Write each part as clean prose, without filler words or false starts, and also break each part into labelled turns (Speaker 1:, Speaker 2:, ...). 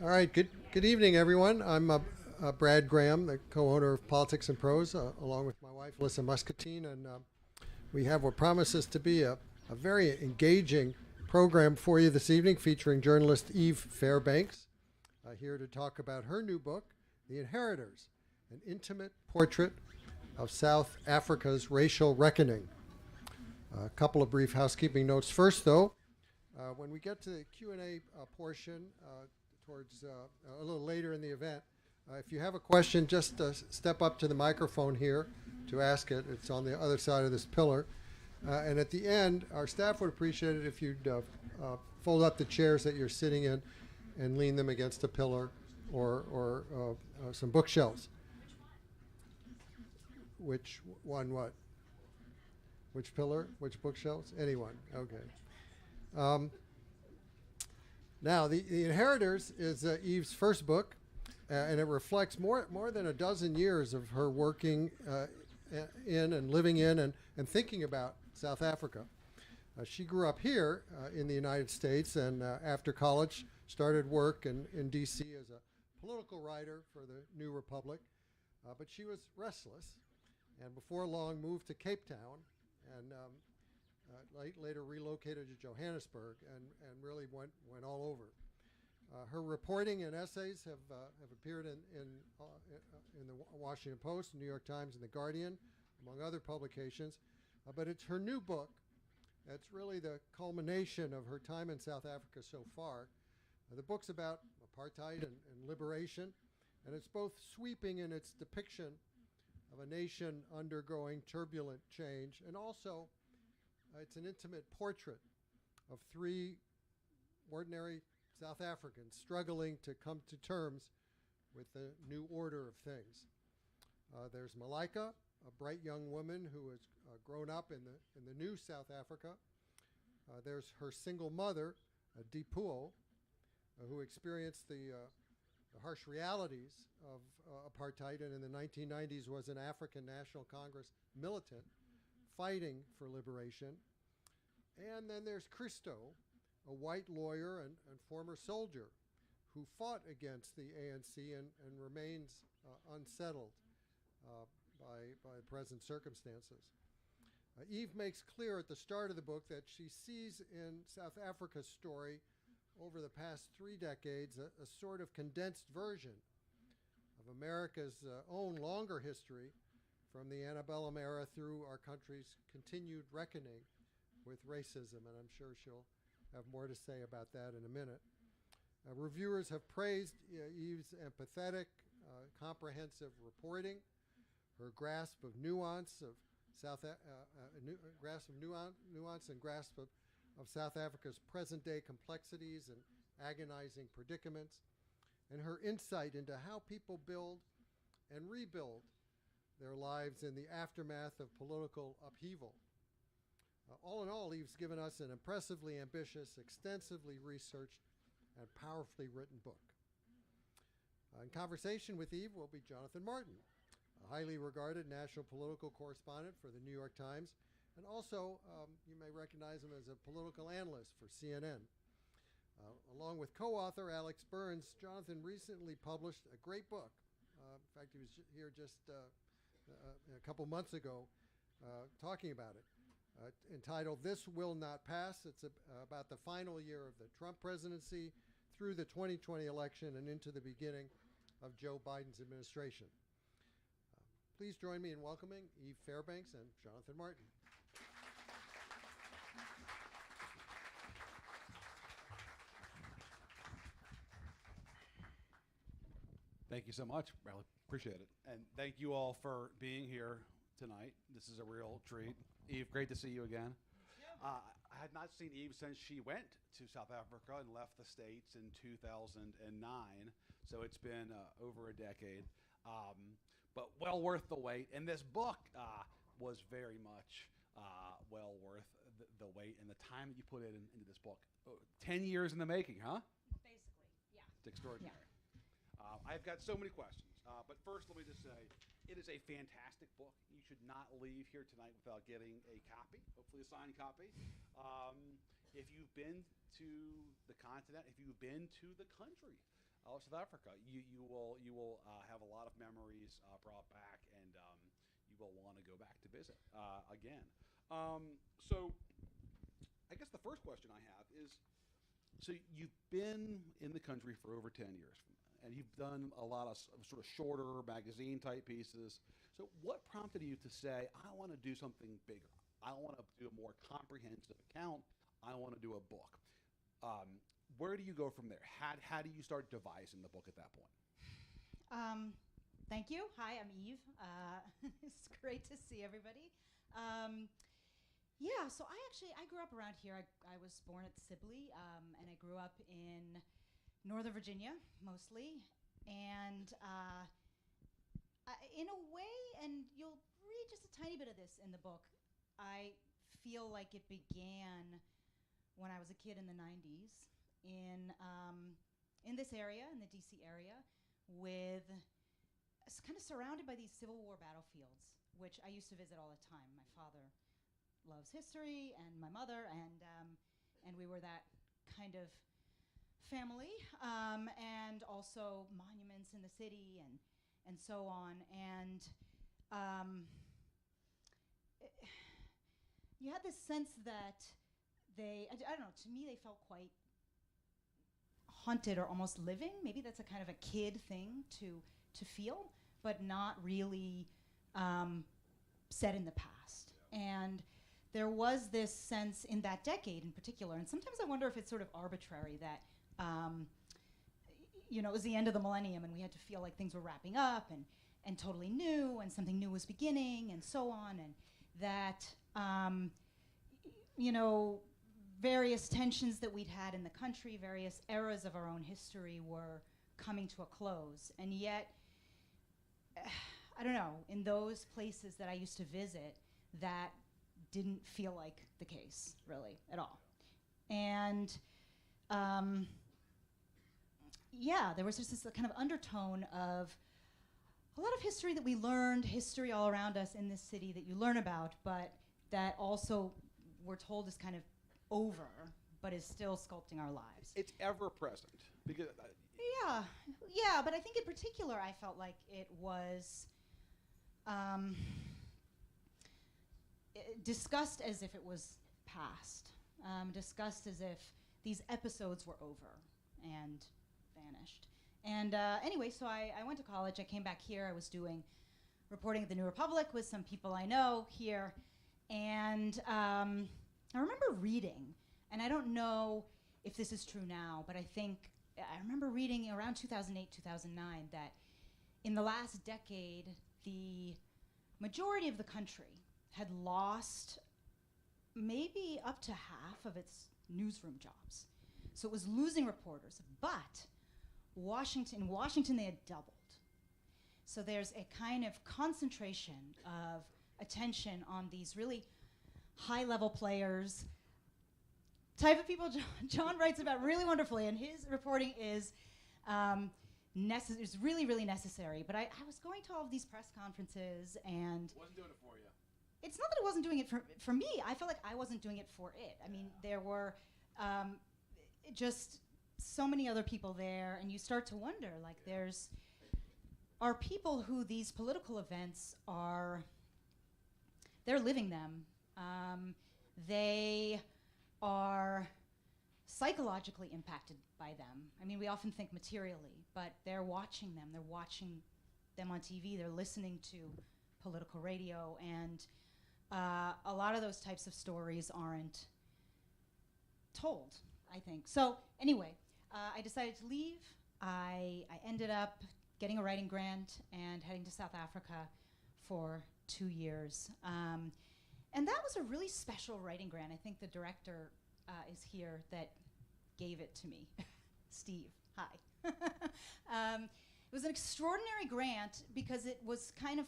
Speaker 1: All right, good evening, everyone. I'm Brad Graham, the co-owner of Politics and Prose, along with my wife, Alyssa Muscatine, and we have what promises to be a very engaging program for you this evening, featuring journalist Eve Fairbanks, here to talk about her new book, The Inheritors, an intimate portrait of South Africa's racial reckoning. A couple of brief housekeeping notes. First, though, when we get to the Q&A portion, towards a little later in the event, if you have a question, just step up to the microphone here to ask it. It's on the other side of this pillar. And at the end, our staff would appreciate it if you'd fold up the chairs that you're sitting in and lean them against a pillar or some bookshelves. Which one, what? Which pillar? Which bookshelves? Anyone. Okay. Now, the Inheritors is Eve's first book, and it reflects more than a dozen years of her working in and living in and thinking about South Africa. She grew up here in the United States, and after college started work in D.C. as a political writer for the New Republic, but she was restless, and before long moved to Cape Town, and later relocated to Johannesburg and really went all over. Her reporting and essays have appeared in the Washington Post, New York Times, and The Guardian, among other publications. But it's her new book that's really the culmination of her time in South Africa so far. The book's about apartheid and liberation, and it's both sweeping in its depiction of a nation undergoing turbulent change, and also it's an intimate portrait of three ordinary South Africans struggling to come to terms with the new order of things. There's Malika, a bright young woman who has grown up in the new South Africa. There's her single mother, Dipuo, who experienced the harsh realities of apartheid, and in the 1990s was an African National Congress militant fighting for liberation. And then there's Christo, a white lawyer and former soldier who fought against the ANC and remains unsettled by present circumstances. Eve makes clear at the start of the book that she sees in South Africa's story over the past 3 decades a sort of condensed version of America's own longer history from the antebellum era through our country's continued reckoning with racism, and I'm sure she'll have more to say about that in a minute. Reviewers have praised Eve's empathetic, comprehensive reporting, her grasp of nuance of nuance and grasp of South Africa's present-day complexities and agonizing predicaments, and her insight into how people build and rebuild their lives in the aftermath of political upheaval. All in all, Eve's given us an impressively ambitious, extensively researched, and powerfully written book. In conversation with Eve will be Jonathan Martin, a highly regarded national political correspondent for the New York Times, and also you may recognize him as a political analyst for CNN. Along with co-author Alex Burns, Jonathan recently published a great book. In fact, he was here just a couple months ago talking about it, entitled This Will Not Pass. It's about the final year of the Trump presidency through the 2020 election and into the beginning of Joe Biden's administration. Please join me in welcoming Eve Fairbanks and Jonathan Martin.
Speaker 2: Thank you so much. Really appreciate it. And thank you all for being here tonight. This is a real treat. Eve, great to see you again. I had not seen Eve since she went to South Africa and left the States in 2009. So it's been over a decade, but well worth the wait. And this book was very much well worth the wait and the time that you put into this book. 10 years in the making, huh?
Speaker 3: Basically, yeah.
Speaker 2: It's extraordinary. Yeah. I've got so many questions, but first let me just say, it is a fantastic book. You should not leave here tonight without getting a copy, hopefully a signed copy. If you've been to the continent, if you've been to the country, South Africa. You will have a lot of memories brought back, and you will want to go back to visit again. So, I guess the first question I have is, so you've been in the country for over 10 years, and you've done a lot of sort of shorter magazine type pieces. So what prompted you to say, I want to do something bigger? I want to do a more comprehensive account. I want to do a book. Where do you go from there? How do you start devising the book at that point?
Speaker 3: Thank you. Hi, I'm Eve. It's great to see everybody. Yeah, so I grew up around here. I was born at Sibley, and I grew up in Northern Virginia, mostly. And in a way, and you'll read just a tiny bit of this in the book, I feel like it began when I was a kid in the 90s in this area, in the DC area, with kind of surrounded by these Civil War battlefields, which I used to visit all the time. My father loves history, and my mother, and we were that kind of family, and also monuments in the city, and so on. And you had this sense that I don't know, to me they felt quite haunted or almost living. Maybe that's a kind of a kid thing to feel, but not really set in the past. And there was this sense in that decade in particular, and sometimes I wonder if it's sort of arbitrary that, it was the end of the millennium and we had to feel like things were wrapping up and totally new and something new was beginning and so on, and that, various tensions that we'd had in the country, various eras of our own history were coming to a close. And yet, I don't know, in those places that I used to visit, that didn't feel like the case, really, at all. And there was just this kind of undertone of a lot of history that we learned, history all around us in this city that you learn about, but that also we're told is kind of over, but is still sculpting our lives.
Speaker 2: It's ever present because
Speaker 3: yeah, but I think in particular I felt like it was discussed as if it was past, discussed as if these episodes were over and vanished. And anyway, so I went to college. I came back here. I was doing reporting at the New Republic with some people I know here, and I remember reading, and I don't know if this is true now, but I remember reading around 2008, 2009 that in the last decade, the majority of the country had lost maybe up to half of its newsroom jobs. So it was losing reporters, but in Washington they had doubled. So there's a kind of concentration of attention on these really high-level players, type of people John writes about really wonderfully, and his reporting is really, really necessary. But I was going to all of these press conferences, and
Speaker 2: wasn't doing it for you.
Speaker 3: It's not that it wasn't doing it for me. I felt like I wasn't doing it for it. I mean, there were just so many other people there, and you start to wonder, like, are people who these political events they're living them. They are psychologically impacted by them. I mean, we often think materially, but they're watching them. They're watching them on TV. They're listening to political radio, and a lot of those types of stories aren't told, I think. So anyway, I decided to leave. I ended up getting a writing grant and heading to South Africa for 2 years. And that was a really special writing grant. I think the director is here that gave it to me. Steve, hi. It was an extraordinary grant because it was kind of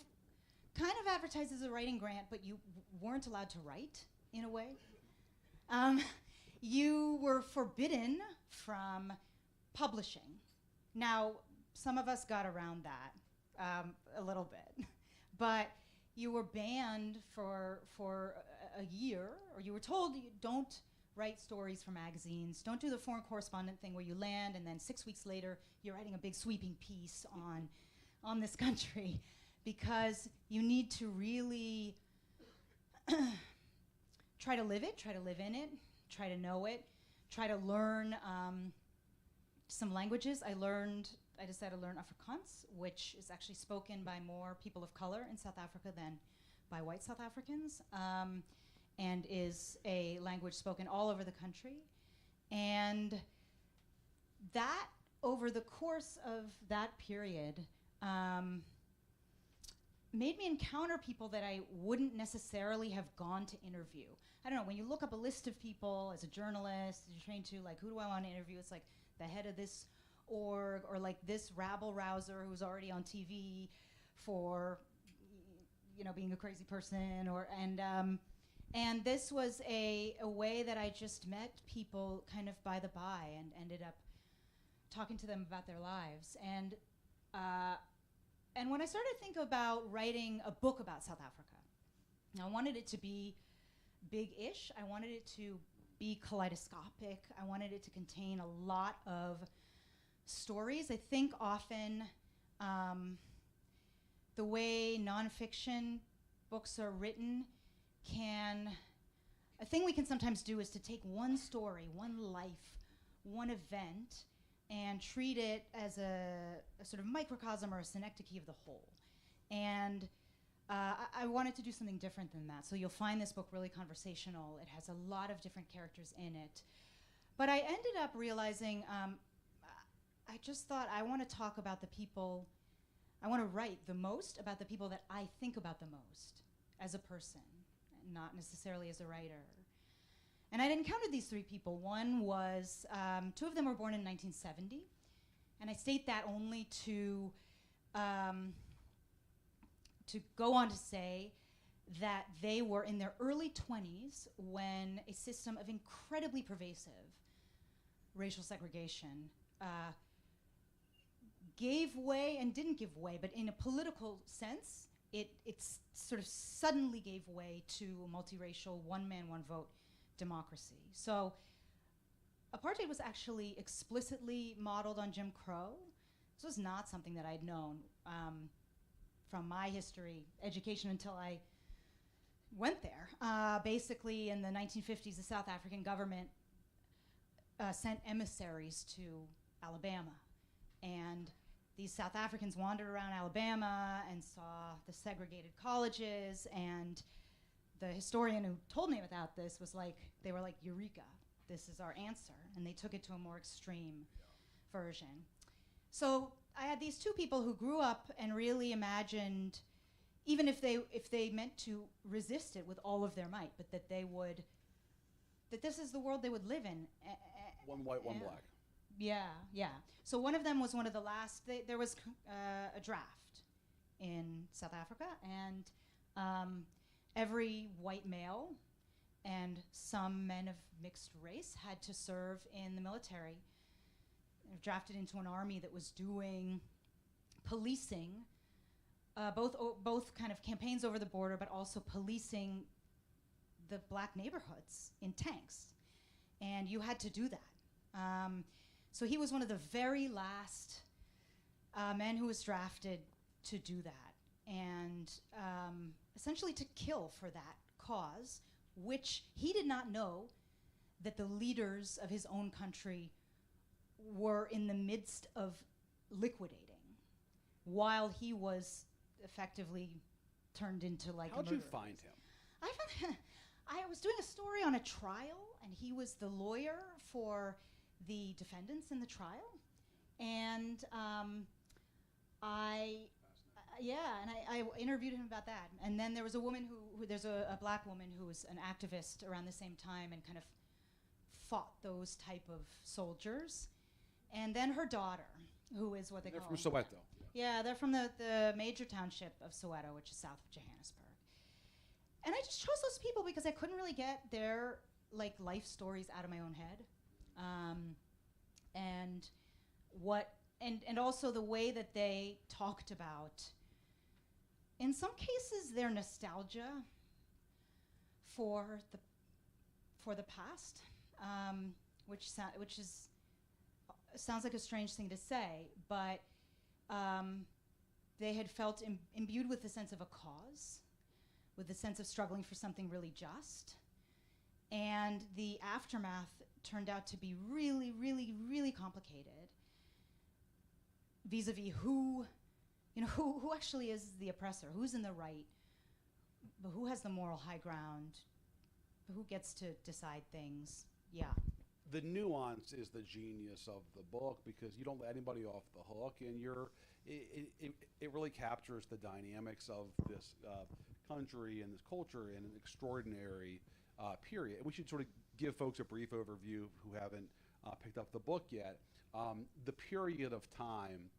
Speaker 3: advertised as a writing grant, but you weren't allowed to write, in a way. You were forbidden from publishing. Now, some of us got around that a little bit, but you were banned for a year, or you were told you don't write stories for magazines. Don't do the foreign correspondent thing where you land and then 6 weeks later you're writing a big sweeping piece on this country, because you need to really try to live it, try to live in it, try to know it, try to learn some languages. I decided to learn Afrikaans, which is actually spoken by more people of color in South Africa than by white South Africans, and is a language spoken all over the country. And that, over the course of that period, made me encounter people that I wouldn't necessarily have gone to interview. I don't know, when you look up a list of people as a journalist, you're trained to, like, who do I want to interview? It's like the head of this org, or like this rabble-rouser who's already on TV for, you know, being a crazy person, and this was a way that I just met people kind of by the by and ended up talking to them about their lives. And when I started to think about writing a book about South Africa, I wanted it to be big-ish. I wanted it to be kaleidoscopic. I wanted it to contain a lot of stories. I think often the way nonfiction books are written a thing we can sometimes do is to take one story, one life, one event, and treat it as a sort of microcosm or a synecdoche of the whole. And I wanted to do something different than that. So you'll find this book really conversational. It has a lot of different characters in it. But I ended up realizing, I just thought I want to talk about the people, I want to write the most about the people that I think about the most as a person, not necessarily as a writer. And I'd encountered these three people. One was, two of them were born in 1970. And I state that only to go on to say that they were in their early 20s when a system of incredibly pervasive racial segregation gave way, and didn't give way, but in a political sense, it sort of suddenly gave way to a multiracial, one-man, one-vote democracy. So apartheid was actually explicitly modeled on Jim Crow. This was not something that I'd known from my history education until I went there. Basically, in the 1950s, the South African government sent emissaries to Alabama. And these South Africans wandered around Alabama and saw the segregated colleges, and the historian who told me about this was like, they were like, Eureka, this is our answer. And they took it to a more extreme version. So I had these two people who grew up and really imagined, even if they meant to resist it with all of their might, but that this is the world they would live in.
Speaker 2: One white, one black.
Speaker 3: Yeah, yeah. So one of them was one of the last, there was a draft in South Africa, and every white male and some men of mixed race had to serve in the military. Drafted into an army that was doing policing, both kind of campaigns over the border, but also policing the black neighborhoods in tanks. And you had to do that. So he was one of the very last men who was drafted to do that, and essentially to kill for that cause, which he did not know that the leaders of his own country were in the midst of liquidating while he was effectively turned into like
Speaker 2: How'd
Speaker 3: a
Speaker 2: you
Speaker 3: murderer.
Speaker 2: find him?
Speaker 3: I was doing a story on a trial, and he was the lawyer for the defendants in the trial. And I interviewed him about that. And then there was a woman there's a black woman who was an activist around the same time and kind of fought those type of soldiers. And then her daughter, who is what they
Speaker 2: They're
Speaker 3: call...
Speaker 2: from Soweto.
Speaker 3: Yeah, they're from the major township of Soweto, which is south of Johannesburg. And I just chose those people because I couldn't really get their like life stories out of my own head. And also the way that they talked about, in some cases, their nostalgia for the past, which sounds like a strange thing to say, but they had felt imbued with the sense of a cause, with the sense of struggling for something really just. And the aftermath turned out to be really, really, really complicated vis-a-vis who actually is the oppressor, who's in the right, but who has the moral high ground, who gets to decide things. Yeah.
Speaker 2: The nuance is the genius of the book, because you don't let anybody off the hook, and it really captures the dynamics of this country and this culture in an extraordinary period. And we should sort of give folks a brief overview who haven't picked up the book yet. The period of time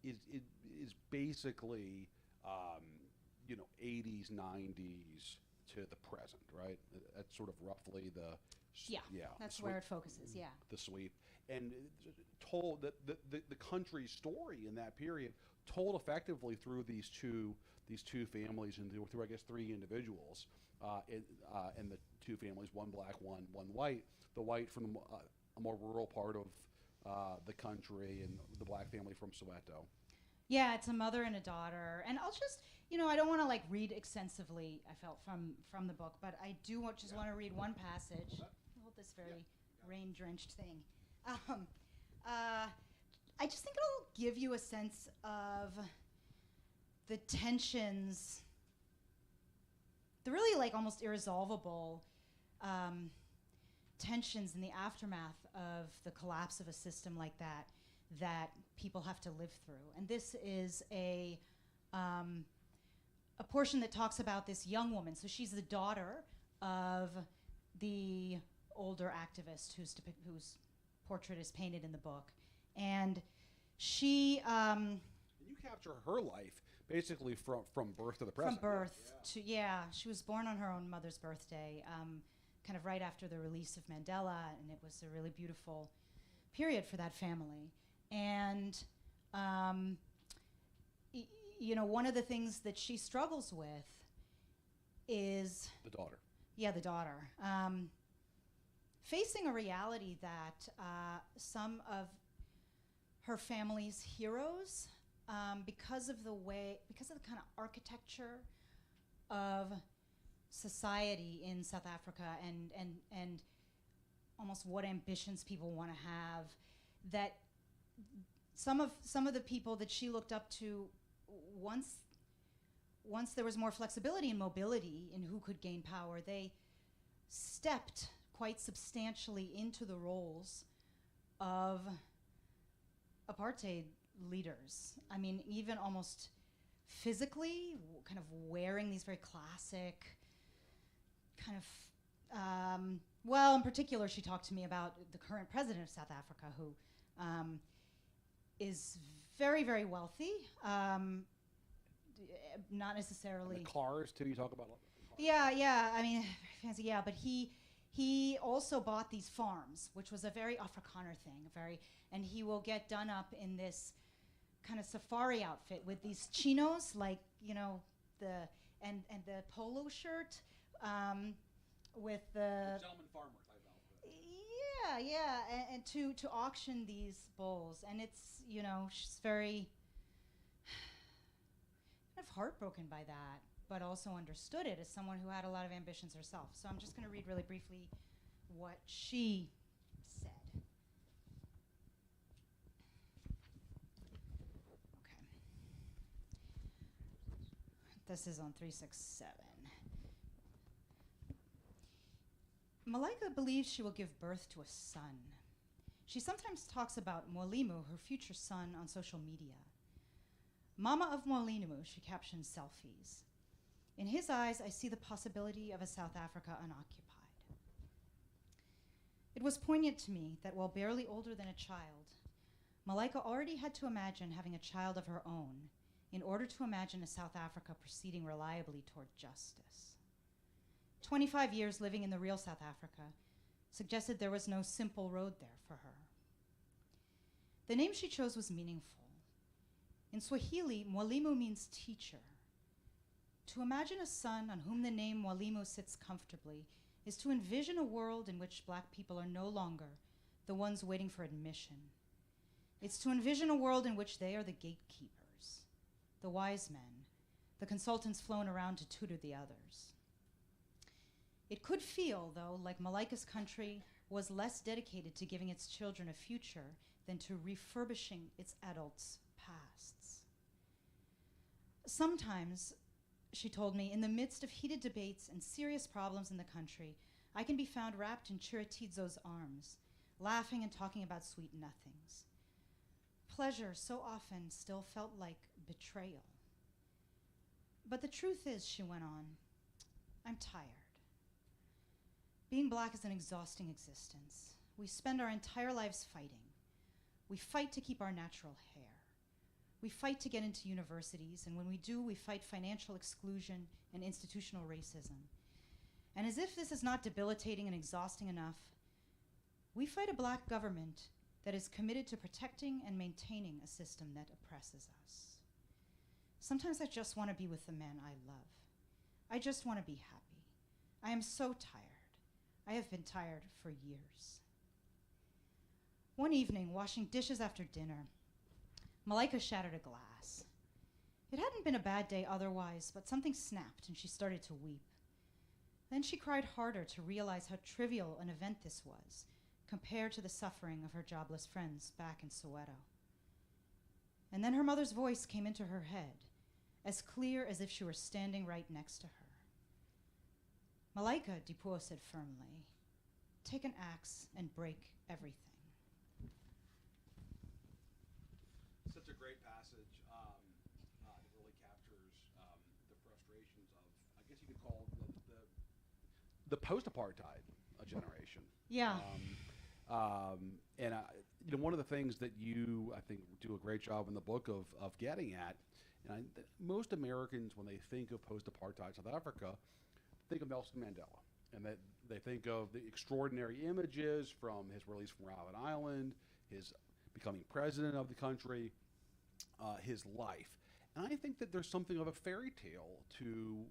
Speaker 2: is basically 80s, 90s to the present, right? That's sort of roughly
Speaker 3: that's where it focuses. Yeah,
Speaker 2: the sweep, and told that the country's story in that period told effectively through these two families and through I guess three individuals, and the two families, one black, one white. The white from a more rural part of the country, and the black family from Soweto.
Speaker 3: Yeah, it's a mother and a daughter. And I'll just, I don't want to like read extensively, I felt, from the book, but I do want to read one passage. Hold this very rain-drenched thing. I just think it'll give you a sense of the tensions, the really like almost irresolvable tensions in the aftermath of the collapse of a system like that people have to live through. And this is a portion that talks about this young woman. So she's the daughter of the older activist whose portrait is painted in the book. And she...
Speaker 2: you capture her life basically from birth to the present.
Speaker 3: From birth to, she was born on her own mother's birthday, kind of right after the release of Mandela, and it was a really beautiful period for that family. And, one of the things that she struggles with is...
Speaker 2: The daughter.
Speaker 3: Yeah, the daughter. Facing a reality that some of her family's heroes, because of the kind of architecture of society in South Africa and almost what ambitions people want to have, that some of the people that she looked up to, once there was more flexibility and mobility in who could gain power, they stepped quite substantially into the roles of apartheid leaders. I mean, even almost physically, kind of wearing these very classic kind of, in particular, she talked to me about the current president of South Africa, who is very, very wealthy, not necessarily...
Speaker 2: And the cars, too, you talk about?
Speaker 3: Yeah, I mean, fancy, yeah, but he also bought these farms, which was a very Afrikaner thing, and he will get done up in this kind of safari outfit with these chinos, like, the polo shirt, with the
Speaker 2: gentleman farmer type outfit.
Speaker 3: Yeah, and to auction these bulls, and it's, she's very kind of heartbroken by that, but also understood it as someone who had a lot of ambitions herself. So I'm just going to read really briefly what she said. Okay. This is on 367. Malaika believes she will give birth to a son. She sometimes talks about Mwalimu, her future son, on social media. Mama of Mwalimu, she captions selfies. In his eyes, I see the possibility of a South Africa unoccupied. It was poignant to me that while barely older than a child, Malaika already had to imagine having a child of her own in order to imagine a South Africa proceeding reliably toward justice. 25 years living in the real South Africa suggested there was no simple road there for her. The name she chose was meaningful. In Swahili, Mwalimu means teacher. To imagine a son on whom the name Mwalimu sits comfortably is to envision a world in which black people are no longer the ones waiting for admission. It's to envision a world in which they are the gatekeepers, the wise men, the consultants flown around to tutor the others. It could feel, though, like Malaika's country was less dedicated to giving its children a future than to refurbishing its adults' pasts. Sometimes, she told me, in the midst of heated debates and serious problems in the country, I can be found wrapped in Chiritidzo's arms, laughing and talking about sweet nothings. Pleasure so often still felt like betrayal. But the truth is, she went on, I'm tired. Being black is an exhausting existence. We spend our entire lives fighting. We fight to keep our natural hair. We fight to get into universities, and when we do, we fight financial exclusion and institutional racism. And as if this is not debilitating and exhausting enough, we fight a black government that is committed to protecting and maintaining a system that oppresses us. Sometimes I just want to be with the man I love. I just want to be happy. I am so tired. I have been tired for years. One evening, washing dishes after dinner, Malaika shattered a glass. It hadn't been a bad day otherwise, but something snapped and she started to weep. Then she cried harder to realize how trivial an event this was compared to the suffering of her jobless friends back in Soweto. And then her mother's voice came into her head, as clear as if she were standing right next to her. Malaika, Dipuo said firmly, take an axe and break everything.
Speaker 2: Such a great passage. It really captures the frustrations of, I guess you could call the post-apartheid generation.
Speaker 3: Yeah.
Speaker 2: And one of the things that you, I think, do a great job in the book of getting at, and most Americans, when they think of post-apartheid South Africa, think of Nelson Mandela, and that they think of the extraordinary images from his release from Robben Island, his becoming president of the country, his life. And I think that there's something of a fairy tale to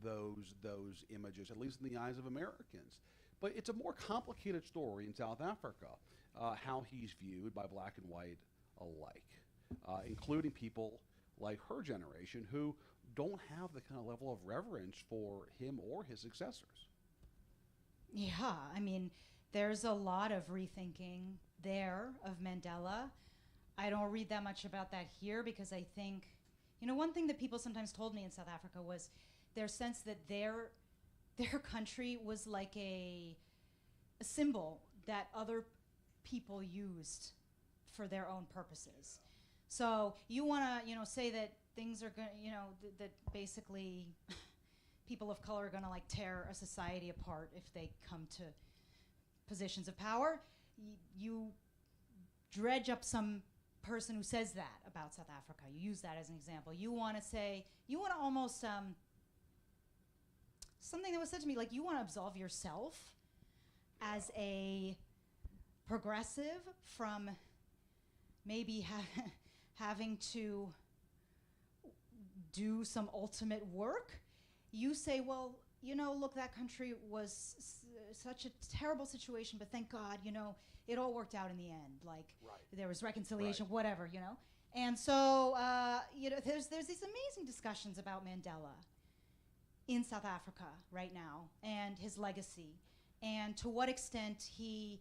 Speaker 2: those images, at least in the eyes of Americans. But it's a more complicated story in South Africa, how he's viewed by black and white alike, including people like her generation who don't have the kind of level of reverence for him or his successors.
Speaker 3: Yeah, I mean, there's a lot of rethinking there of Mandela. I don't read that much about that here because I think, one thing that people sometimes told me in South Africa was their sense that their country was like a symbol that other people used for their own purposes. So you want to, say that things are going, that basically people of color are going to like tear a society apart if they come to positions of power. You dredge up some person who says that about South Africa. You use that as an example. You want to almost, something that was said to me, like you want to absolve yourself as a progressive from maybe having to do some ultimate work. You say, well, look, that country was such a terrible situation, but thank God, it all worked out in the end. Like there was reconciliation, whatever, And so, there's these amazing discussions about Mandela in South Africa right now and his legacy and to what extent he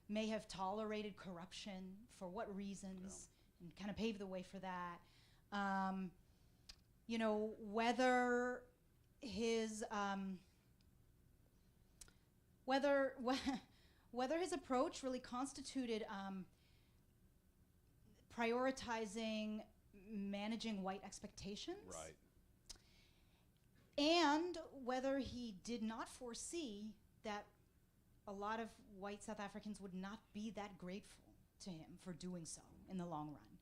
Speaker 3: may have tolerated corruption, for what reasons, and kind of paved the way for that. Whether his whether his approach really constituted prioritizing managing white expectations,
Speaker 2: Right.
Speaker 3: and whether he did not foresee that a lot of white South Africans would not be that grateful to him for doing so in the long run.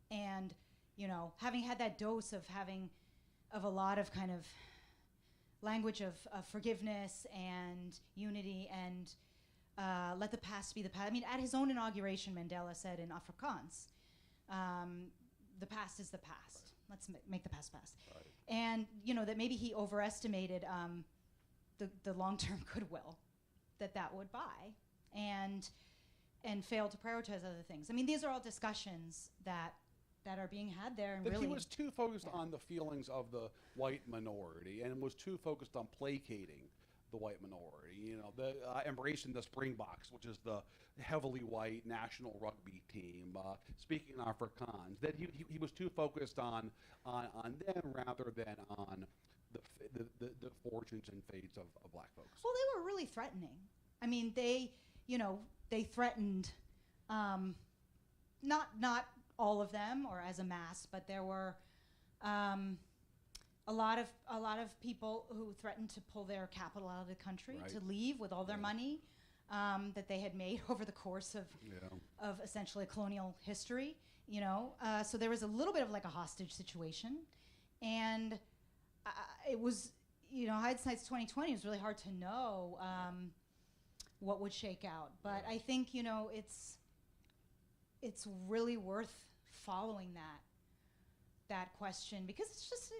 Speaker 3: And, having had that dose of a lot of kind of language of forgiveness and unity and let the past be the past. I mean, at his own inauguration, Mandela said in Afrikaans, the past is the past. Let's make the past past.
Speaker 2: Right.
Speaker 3: And, that maybe he overestimated the long-term goodwill that would buy, and fail to prioritize other things. I mean, these are all discussions that are being had there. And
Speaker 2: That
Speaker 3: really,
Speaker 2: he was too focused on the feelings of the white minority and was too focused on placating the white minority. You know, the embracing the Springboks, which is the heavily white national rugby team, speaking Afrikaans. That he was too focused on them rather than on the fortunes and fates of black folks.
Speaker 3: Well, they were really threatening. I mean, they threatened, not all of them or as a mass, but there were a lot of people who threatened to pull their capital out of the country,
Speaker 2: Right.
Speaker 3: to leave with all their money that they had made over the course of essentially colonial history. So there was a little bit of like a hostage situation, and it was, hindsight's 2020. It was really hard to know what would shake out, but I think it's really worth following that question, because it's just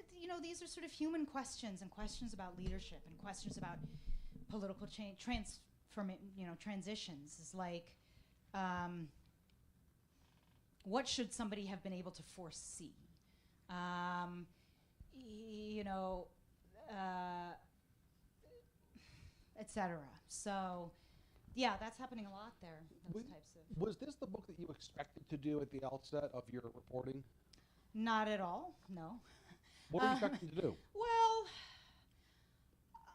Speaker 3: these are sort of human questions, and questions about leadership, and questions about political change, transitions. Is like, what should somebody have been able to foresee? Etc. So, yeah, that's happening a lot there. Those types of.
Speaker 2: Was this the book that you expected to do at the outset of your reporting?
Speaker 3: Not at all. No.
Speaker 2: What were you expecting to do?
Speaker 3: Well,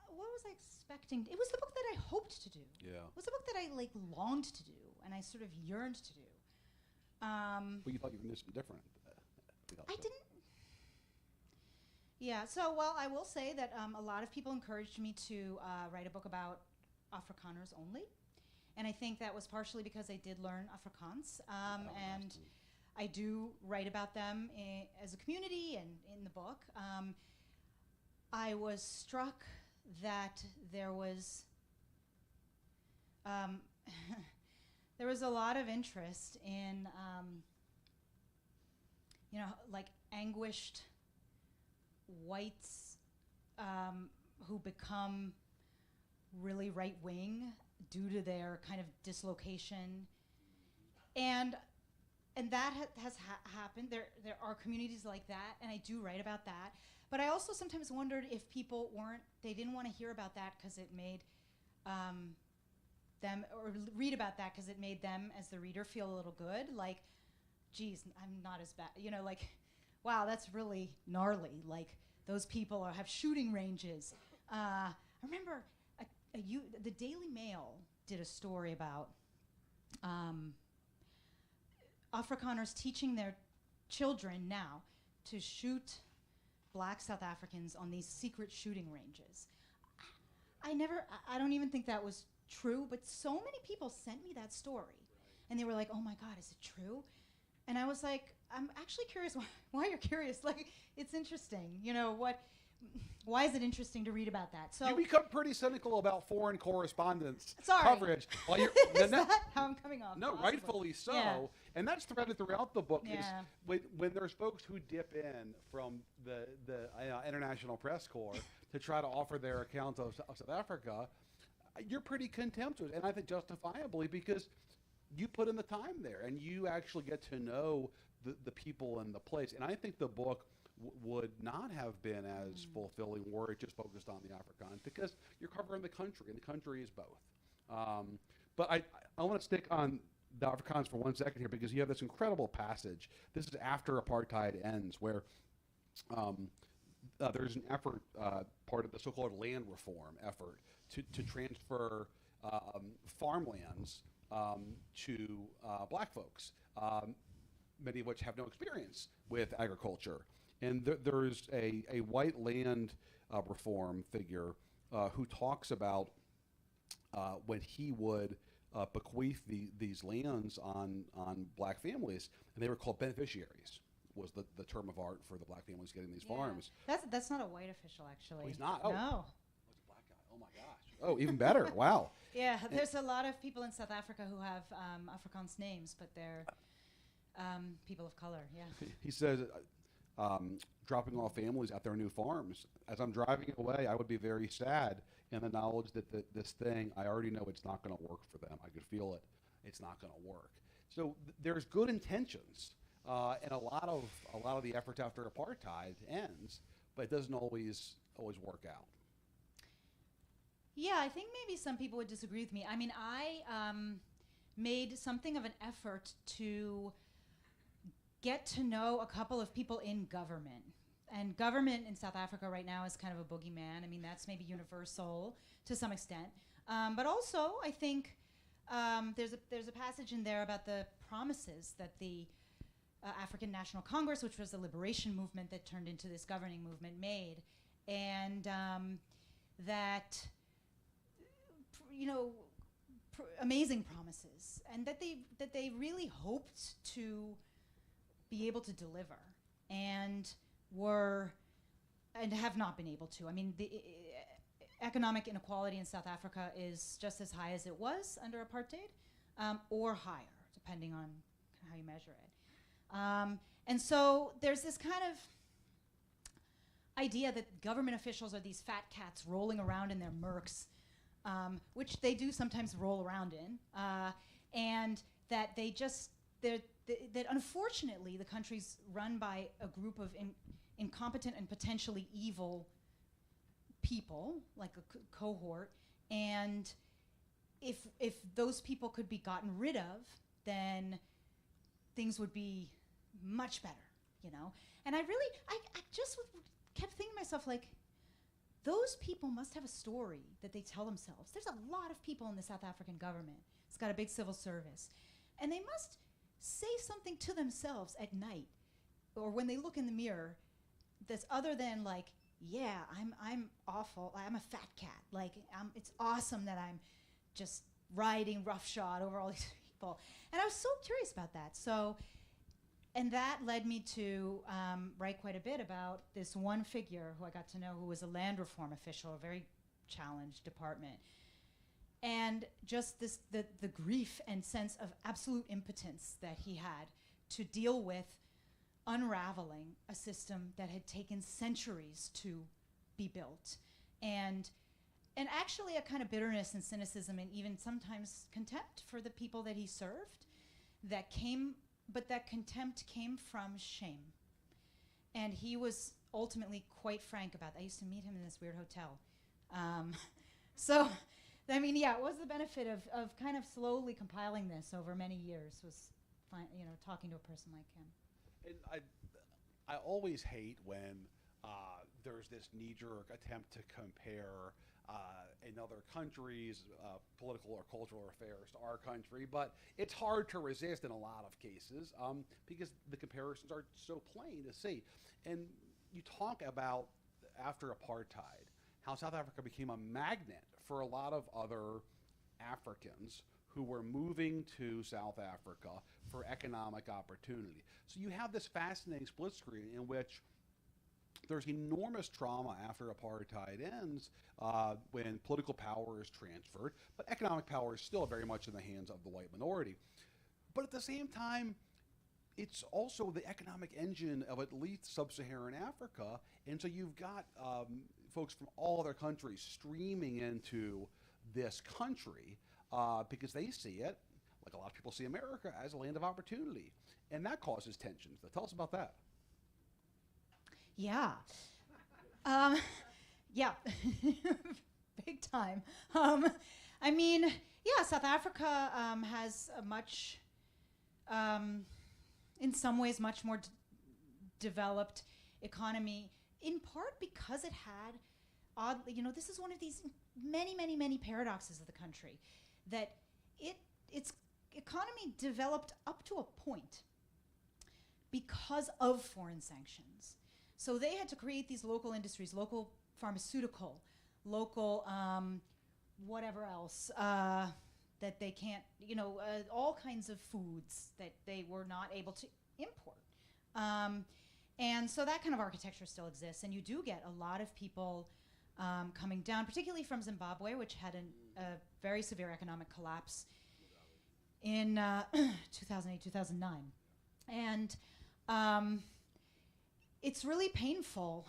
Speaker 3: what was I expecting? It was the book that I hoped to do.
Speaker 2: Yeah.
Speaker 3: It was the book that I longed to do, and I sort of yearned to do.
Speaker 2: Well, you thought you were going to do something different.
Speaker 3: I didn't. Yeah. So, well, I will say that a lot of people encouraged me to write a book about Afrikaners only, and I think that was partially because I did learn Afrikaans, and I do write about them as a community and in the book. I was struck that there was there was a lot of interest in like anguished whites who become really right-wing due to their kind of dislocation, and that has happened. There are communities like that, and I do write about that. But I also sometimes wondered if people didn't want to hear about that because it made them, or read about that because it made them, as the reader, feel a little good. Like, geez, I'm not as bad. Like, wow, that's really gnarly. Like, those people have shooting ranges. I remember the Daily Mail did a story about Afrikaners teaching their children now to shoot black South Africans on these secret shooting ranges. I don't even think that was true, but so many people sent me that story, and they were like, "Oh my God, is it true?" And I was like, "I'm actually curious why you're curious. Like, it's interesting. Why is it interesting to read about that?" So
Speaker 2: you become pretty cynical about foreign correspondence
Speaker 3: Sorry.
Speaker 2: coverage. While you're,
Speaker 3: is that how I'm coming off?
Speaker 2: No,
Speaker 3: Possibly.
Speaker 2: rightfully so.
Speaker 3: Yeah.
Speaker 2: And that's threaded throughout the book.
Speaker 3: Yeah.
Speaker 2: Is when there's folks who dip in from the International Press Corps to try to offer their account of South Africa, you're pretty contemptuous, and I think justifiably, because you put in the time there and you actually get to know the people and the place. And I think the book would not have been as fulfilling were it just focused on the Afrikaans, because you're covering the country, and the country is both. But I want to stick on the Afrikaans for 1 second here, because you have this incredible passage. This is after apartheid ends, where there's an effort, part of the so-called land reform effort, to transfer farmlands to black folks, many of which have no experience with agriculture. And there's a white land reform figure who talks about when he would bequeath these lands on black families, and they were called beneficiaries, was the term of art for the black families getting these farms.
Speaker 3: That's not a white official, actually.
Speaker 2: Oh, he's not? Oh.
Speaker 3: No.
Speaker 2: What's a black guy? Oh my gosh. Oh, even better. Wow.
Speaker 3: Yeah, there's a lot of people in South Africa who have Afrikaans names, but they're people of color, yeah.
Speaker 2: He says, dropping off families at their new farms. As I'm driving away, I would be very sad and the knowledge that this thing, I already know it's not going to work for them. I could feel it. It's not going to work. So there's good intentions, and a lot of the efforts after apartheid ends, but it doesn't always work out.
Speaker 3: Yeah, I think maybe some people would disagree with me. I mean, I made something of an effort to get to know a couple of people in government. And government in South Africa right now is kind of a boogeyman. I mean, that's maybe universal to some extent. But also, I think there's a passage in there about the promises that the African National Congress, which was the liberation movement that turned into this governing movement, made. And that, amazing promises. And that they really hoped to be able to deliver. And have not been able to. I mean, the economic inequality in South Africa is just as high as it was under apartheid, or higher, depending on how you measure it. And so there's this kind of idea that government officials are these fat cats rolling around in their Mercs, which they do sometimes roll around in, and that that unfortunately the country's run by a group of incompetent and potentially evil people, like a cohort, and if those people could be gotten rid of, then things would be much better, And I just kept thinking to myself, like, those people must have a story that they tell themselves. There's a lot of people in the South African government. It's got a big civil service. And they must say something to themselves at night or when they look in the mirror that's other than like, yeah, I'm awful. I'm a fat cat. Like, it's awesome that I'm just riding roughshod over all these people. And I was so curious about that. So, and that led me to write quite a bit about this one figure who I got to know, who was a land reform official, a very challenged department. And just the grief and sense of absolute impotence that he had to deal with unraveling a system that had taken centuries to be built. And actually a kind of bitterness and cynicism and even sometimes contempt for the people that he served but that contempt came from shame. And he was ultimately quite frank about that. I used to meet him in this weird hotel. So, I mean, yeah, it was the benefit of kind of slowly compiling this over many years, was talking to a person like him.
Speaker 2: And I always hate when there's this knee-jerk attempt to compare in other countries' political or cultural affairs to our country, but it's hard to resist in a lot of cases because the comparisons are so plain to see. And you talk about, after apartheid, how South Africa became a magnet for a lot of other Africans who were moving to South Africa for economic opportunity. So you have this fascinating split screen in which there's enormous trauma after apartheid ends when political power is transferred, but economic power is still very much in the hands of the white minority. But at the same time, it's also the economic engine of at least sub-Saharan Africa, and so you've got folks from all other countries streaming into this country because they see it, like a lot of people see America, as a land of opportunity, and that causes tensions. So tell us about that.
Speaker 3: Yeah. Yeah, big time. I mean, yeah, South Africa has a much, in some ways, much more developed economy, in part because it had, oddly, this is one of these many paradoxes of the country, that its economy developed up to a point because of foreign sanctions. So they had to create these local industries, local pharmaceutical, local whatever else that they can't, all kinds of foods that they were not able to import. And so that kind of architecture still exists, and you do get a lot of people coming down, particularly from Zimbabwe, which had a very severe economic collapse in 2008, 2009. And it's really painful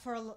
Speaker 3: for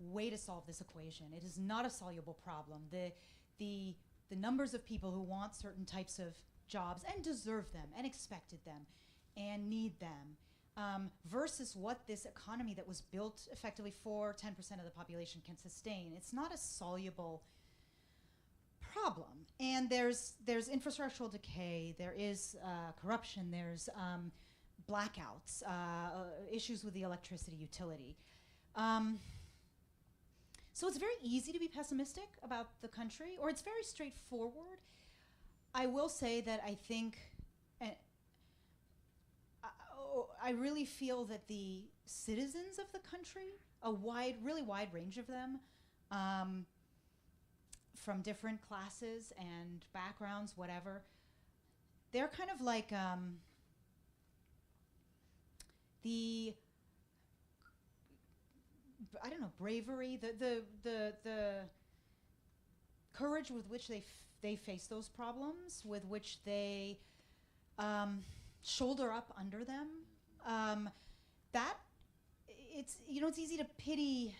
Speaker 3: way to solve this equation. It is not a soluble problem. The numbers of people who want certain types of jobs and deserve them and expected them and need them versus what this economy that was built effectively for 10% of the population can sustain. It's not a soluble problem. And there's infrastructural decay, there is corruption, there's blackouts, issues with the electricity utility. So it's very easy to be pessimistic about the country, or it's very straightforward. I will say that I think, I really feel that the citizens of the country, a really wide range of them, from different classes and backgrounds, whatever, they're kind of like the I don't know, bravery, the courage with which they face those problems, with which they shoulder up under them. That it's easy to pity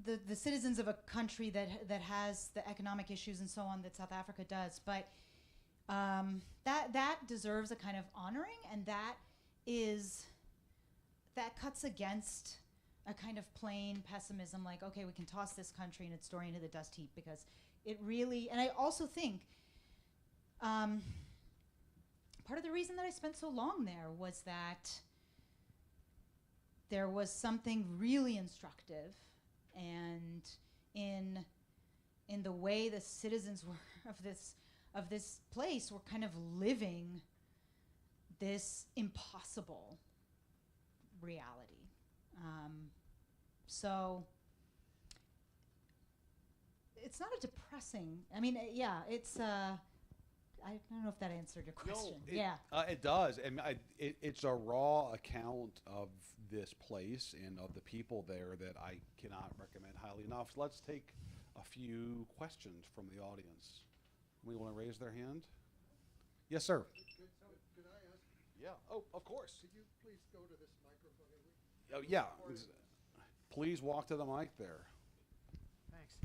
Speaker 3: the citizens of a country that has the economic issues and so on that South Africa does, but that deserves a kind of honoring, and that cuts against a kind of plain pessimism, like, okay, we can toss this country and its story into the dust heap, because it really, and I also think part of the reason that I spent so long there was that there was something really instructive and in the way the citizens were of this place were kind of living this impossible reality. So it's not a depressing, I mean, yeah, it's, I don't know if that answered your question.
Speaker 2: It does. And it's a raw account of this place and of the people there that I cannot recommend highly enough. So let's take a few questions from the audience. We want to raise their hand? Yes, sir.
Speaker 1: Could I ask?
Speaker 2: Yeah. Oh, of course.
Speaker 1: Could you please go to this microphone?
Speaker 2: Oh, yeah. Please walk to the mic there.
Speaker 4: Thanks.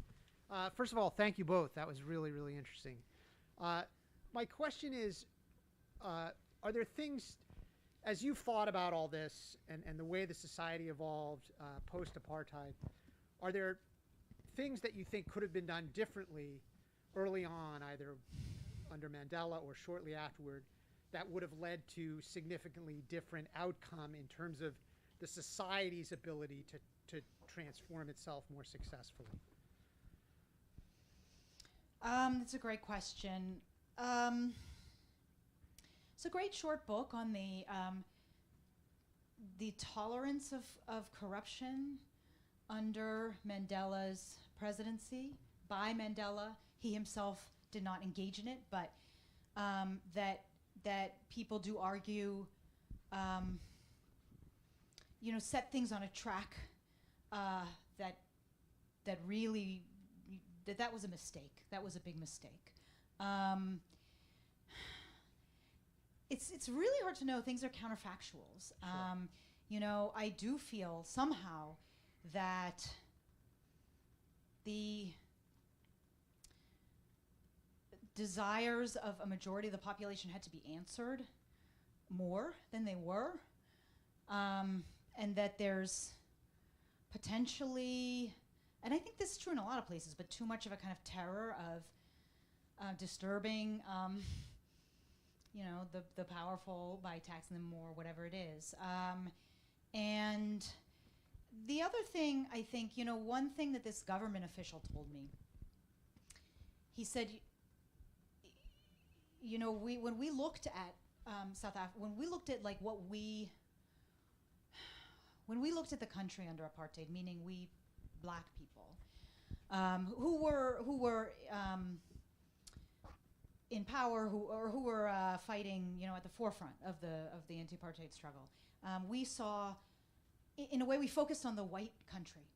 Speaker 4: First of all, thank you both. That was really, really interesting. My question is, are there things, as you've thought about all this and the way the society evolved post-apartheid, are there things that you think could have been done differently early on, either under Mandela or shortly afterward, that would have led to significantly different outcome in terms of the society's ability to transform itself more successfully?
Speaker 3: That's a great question. It's a great short book on the tolerance of corruption under Mandela's presidency. By Mandela, he himself did not engage in it, but that people do argue, set things on a track that really that was a mistake. That was a big mistake. It's really hard to know. Things are counterfactuals.
Speaker 4: Sure.
Speaker 3: I do feel somehow that the desires of a majority of the population had to be answered more than they were, and that there's potentially, and I think this is true in a lot of places, but too much of a kind of terror of disturbing the powerful by taxing them more, whatever it is. And the other thing, I think, one thing that this government official told me, he said, when we looked at South Africa, when we looked at when we looked at the country under apartheid, meaning we black people, who were in power, who were fighting, at the forefront of the anti-apartheid struggle, we saw, in a way, we focused on the white country.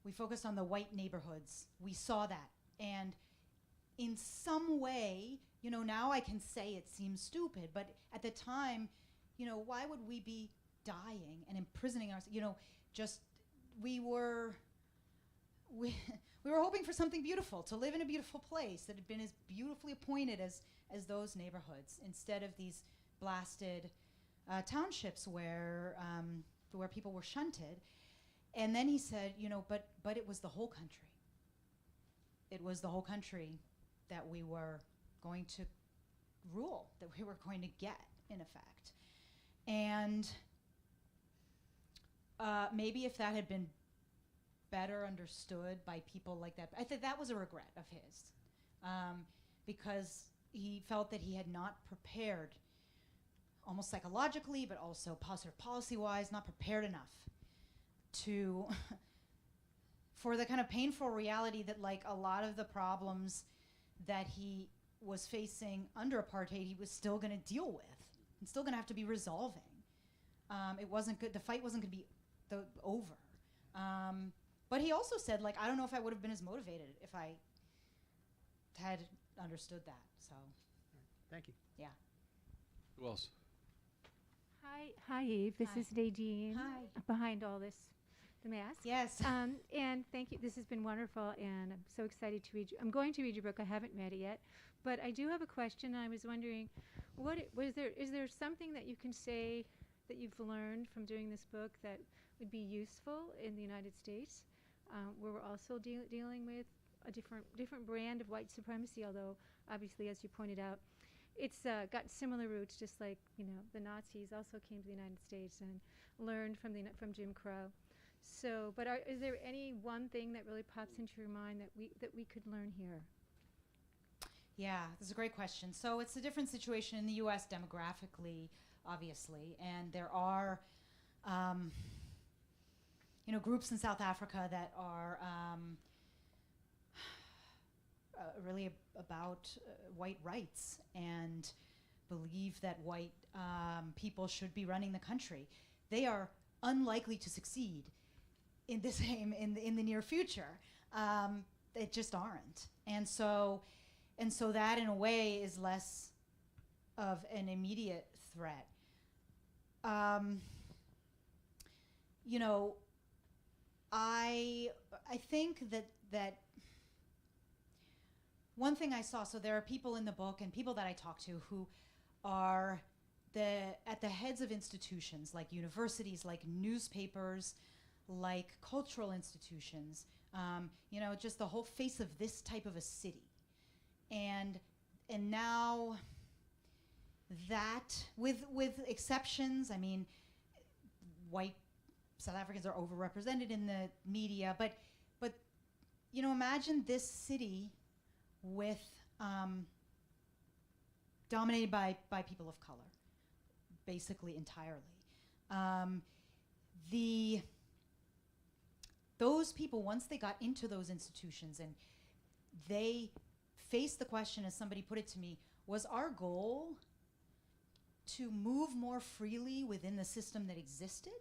Speaker 3: We focused on the white neighborhoods. We saw that, and in some way, now I can say it seems stupid, but at the time, why would we be dying and imprisoning ourselves, just we were we were hoping for something beautiful, to live in a beautiful place that had been as beautifully appointed as those neighborhoods, instead of these blasted townships where people were shunted. And then he said, but it was the whole country. It was the whole country that we were going to rule, that we were going to get, in effect. And maybe if that had been better understood by people like that, I think that was a regret of his, because he felt that he had not prepared, almost psychologically, but also policy-wise, not prepared enough to for the kind of painful reality that, like, a lot of the problems that he was facing under apartheid, he was still going to deal with and still going to have to be resolving. It wasn't good. The fight wasn't going to be over. But he also said, like, I don't know if I would have been as motivated if I had understood that. So,
Speaker 4: Thank you.
Speaker 3: yeah.
Speaker 2: Who else?
Speaker 5: Hi, Eve. This
Speaker 3: Hi.
Speaker 5: is Nadine.
Speaker 3: Hi.
Speaker 5: Behind all this, the mask.
Speaker 3: Yes.
Speaker 5: And thank you. This has been wonderful, and I'm so excited to read. I'm going to read your book. I haven't read it yet, but I do have a question. I was wondering, is there something that you can say that you've learned from doing this book that would be useful in the United States, where we're also dealing with a different brand of white supremacy? Although, obviously, as you pointed out, it's got similar roots, just like the Nazis also came to the United States and learned from Jim Crow. So, but is there any one thing that really pops into your mind that we could learn here?
Speaker 3: Yeah, that's a great question. So it's a different situation in the U.S. demographically, obviously, and there are, groups in South Africa that are really about white rights and believe that white people should be running the country. They are unlikely to succeed in this game in the near future. They just aren't, and so that in a way is less of an immediate threat. I think that one thing I saw, so there are people in the book and people that I talk to who are at the heads of institutions like universities, like newspapers, like cultural institutions, just the whole face of this type of a city. And now that, with exceptions, I mean, white South Africans are overrepresented in the media, but imagine this city with dominated by people of color, basically entirely. Those people, once they got into those institutions and they faced the question, as somebody put it to me, was our goal to move more freely within the system that existed?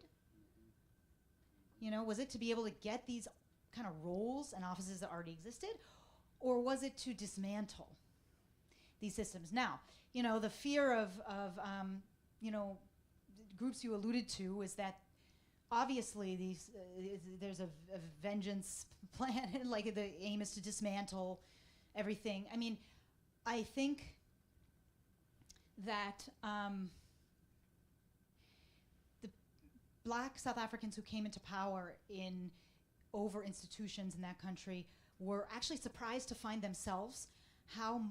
Speaker 3: Was it to be able to get these kind of roles and offices that already existed? Or was it to dismantle these systems? Now, the fear of groups you alluded to is that obviously there's a vengeance plan, like the aim is to dismantle everything. I mean, I think that the black South Africans who came into power over institutions in that country were actually surprised to find themselves how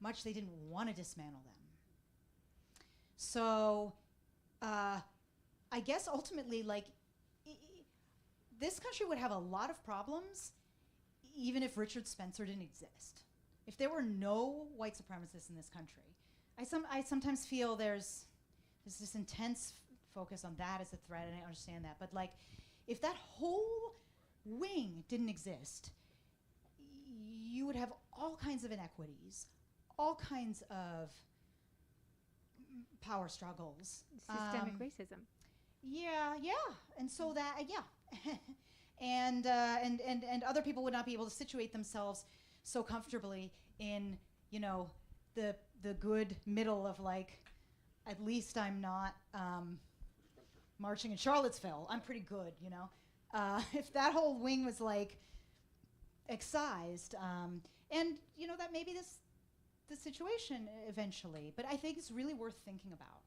Speaker 3: much they didn't want to dismantle them. So I guess ultimately, this country would have a lot of problems even if Richard Spencer didn't exist. If there were no white supremacists in this country, I sometimes feel there's this intense focus on that as a threat, and I understand that. But if that whole wing didn't exist, you would have all kinds of inequities, all kinds of power struggles,
Speaker 5: Systemic racism.
Speaker 3: Yeah, and so that and other people would not be able to situate themselves so comfortably in the good middle of at least I'm not marching in Charlottesville. I'm pretty good, if that whole wing was like excised, and you know that maybe this the situation eventually. But I think it's really worth thinking about.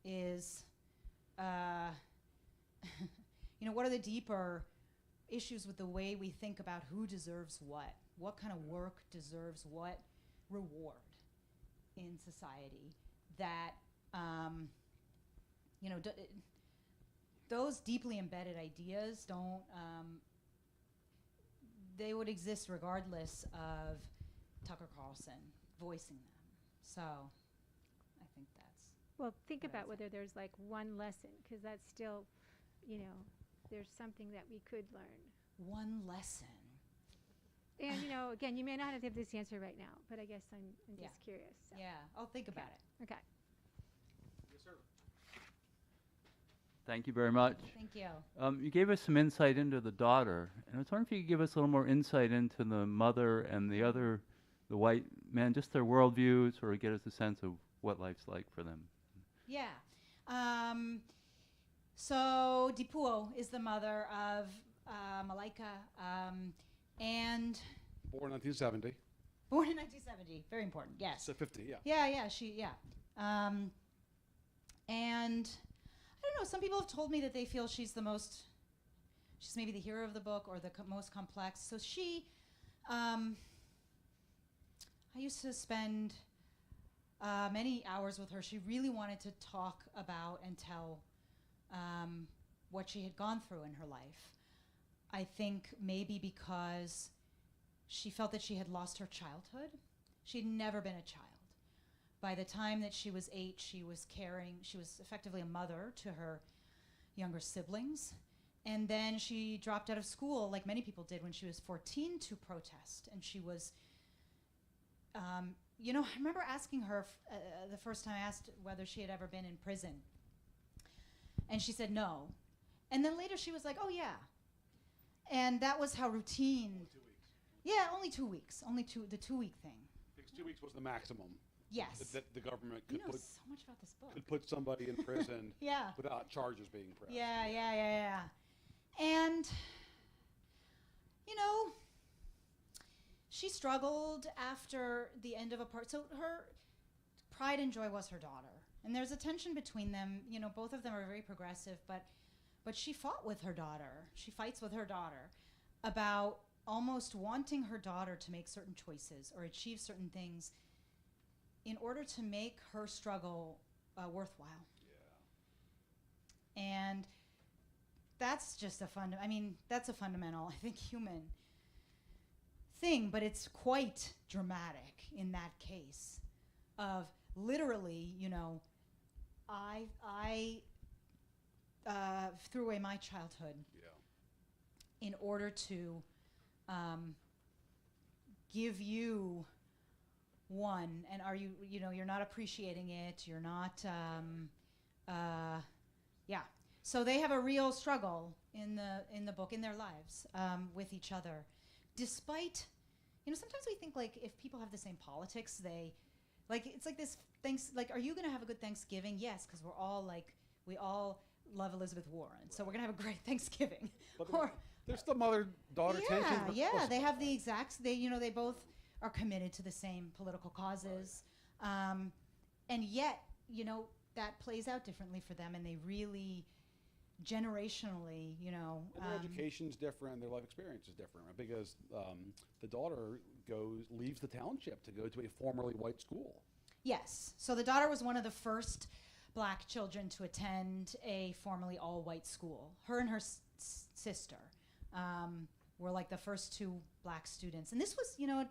Speaker 3: Is you know, what are the deeper issues with the way we think about who deserves what kind of work deserves what reward in society, that you know, those deeply embedded ideas don't they would exist regardless of Tucker Carlson voicing them. So I think that's
Speaker 5: Well, think
Speaker 3: What I
Speaker 5: about
Speaker 3: would
Speaker 5: whether there's like one lesson, because that's still, you know, there's something that we could learn.
Speaker 3: one lesson.
Speaker 5: And, you know, again, you may not have to have this answer right now, but I guess I'm
Speaker 3: Yeah.
Speaker 5: just curious. So.
Speaker 3: Yeah, I'll think about it.
Speaker 5: Okay.
Speaker 2: Yes, sir.
Speaker 6: Thank you very much.
Speaker 3: Thank you.
Speaker 6: You gave us some insight into the daughter, and I was wondering if you could give us a little more insight into the mother and the other, the white man, just their worldviews, or get us a sense of what life's like for them.
Speaker 3: Yeah. So Dipuo is the mother of Malaika, and
Speaker 2: Born 1970.
Speaker 3: born in 1970. Very important. Yes.
Speaker 2: So 50, yeah.
Speaker 3: Yeah. And I don't know. Some people have told me that they feel she's maybe the hero of the book or the most complex. So she, I used to spend many hours with her. She really wanted to talk about and tell what she had gone through in her life. I think maybe because she felt that she had lost her childhood. She'd never been a child. By the time that she was 8, she was effectively a mother to her younger siblings. And then she dropped out of school, like many people did when she was 14, to protest. And she was, you know, I remember asking her the first time I asked whether she had ever been in prison. And she said no. And then later she was like, oh yeah. And that was how routine.
Speaker 2: Only 2 weeks.
Speaker 3: Yeah, only 2 weeks. The 2-week thing.
Speaker 2: Because 2 weeks was the maximum
Speaker 3: Yes.
Speaker 2: that the government
Speaker 3: You
Speaker 2: could
Speaker 3: know
Speaker 2: put
Speaker 3: so much about this book.
Speaker 2: could put somebody in prison
Speaker 3: Yeah.
Speaker 2: without charges being pressed.
Speaker 3: Yeah. And, you know, she struggled after the end of so her pride and joy was her daughter. And there's a tension between them. You know, both of them are very progressive, but she fought with her daughter. She fights with her daughter about almost wanting her daughter to make certain choices or achieve certain things in order to make her struggle worthwhile.
Speaker 2: Yeah.
Speaker 3: And that's just that's a fundamental, I think, human thing, but it's quite dramatic in that case of literally, you know, I threw away my childhood
Speaker 2: Yeah.
Speaker 3: in order to give you one, and you know, you're not appreciating it, you're not, yeah. So they have a real struggle in the book, in their lives, with each other. Despite, you know, sometimes we think like if people have the same politics, it's like this are you gonna have a good Thanksgiving? Yes, because we all love Elizabeth Warren, so we're gonna have a great Thanksgiving.
Speaker 2: But there's the mother-daughter tension. but
Speaker 3: Yeah,
Speaker 2: also-
Speaker 3: they have the exact. They both are committed to the same political causes, and yet, you know, that plays out differently for them, and they really, generationally, you know.
Speaker 2: And their education's different, their life experience is different, right? Because the daughter leaves the township to go to a formerly white school.
Speaker 3: Yes. So the daughter was one of the first black children to attend a formerly all-white school. Her and her sister were like the first 2 black students. And this was, you know,